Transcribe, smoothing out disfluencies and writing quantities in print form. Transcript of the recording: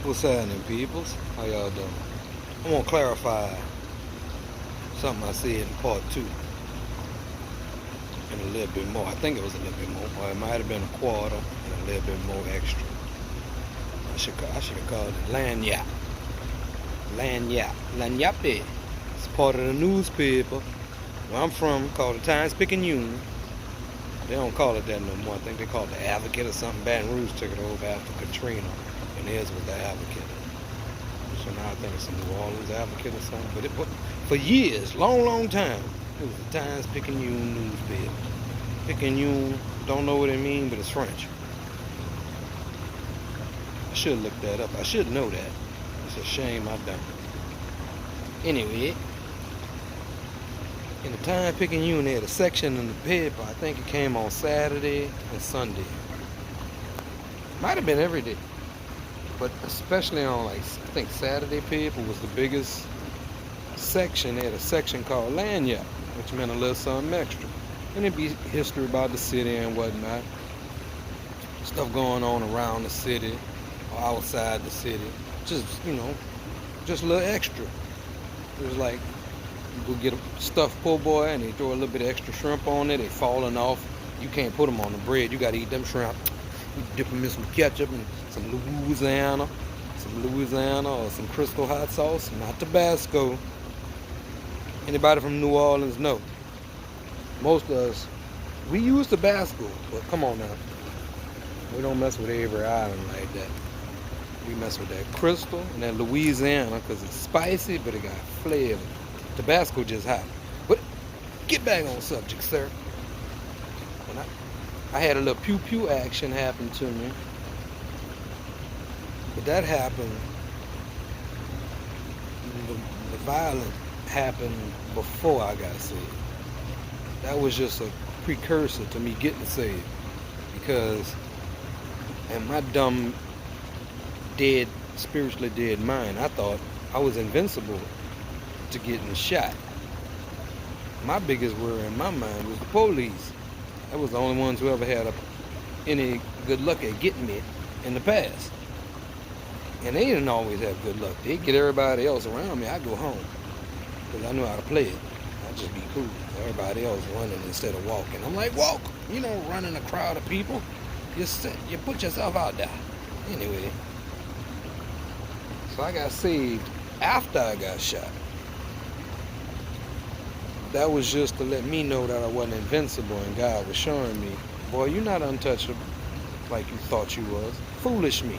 What's happening, peoples? How y'all doing? I want to clarify something I said in part 2 and a little bit more. I think it was a little bit more, or it might have been a quarter and a little bit more extra. I should have called it lanyap. Lanyap. Lanyape. It's part of the newspaper where I'm from, called the Times-Picayune. They don't call it that no more. I think they call it the Advocate or something. Baton Rouge took it over after Katrina, and theirs was the Advocate. So now I think it's the New Orleans Advocate or something. But for years, long time, it was the Times-Picayune newspaper. Picayune, don't know what it means, but it's French. I should look that up. I should know that. It's a shame I don't. Anyway, in the Times-Picayune, they had a section in the paper. I think it came on Saturday and Sunday. Might have been every day, but especially on, like, I think Saturday paper was the biggest section. They had a section called Lanyap, which meant a little something extra. And it'd be history about the city and whatnot. Stuff going on around the city or outside the city. Just, just a little extra. It was like, you go get a stuffed po' boy and they throw a little bit of extra shrimp on it. They falling off. You can't put them on the bread. You got to eat them shrimp. You dip them in some ketchup and some Louisiana or some Crystal hot sauce, not Tabasco. Anybody from New Orleans know? Most of us, we use Tabasco, but come on now. We don't mess with Avery Island like that. We mess with that Crystal and that Louisiana because it's spicy, but it got flavor. Tabasco just hot. But get back on subject, sir. And I had a little pew-pew action happen to me. But that happened, the violence happened before I got saved. That was just a precursor to me getting saved. Because in my dumb, spiritually dead mind, I thought I was invincible to getting shot. My biggest worry in my mind was the police. That was the only ones who ever had any good luck at getting me in the past. And they didn't always have good luck. They'd get everybody else around me. I'd go home because I knew how to play it. I'd just be cool. Everybody else running instead of walking. I'm like, walk! You don't run in a crowd of people. You put yourself out there. Anyway, so I got saved after I got shot. That was just to let me know that I wasn't invincible, and God was showing me, boy, you're not untouchable like you thought you was. Foolish me.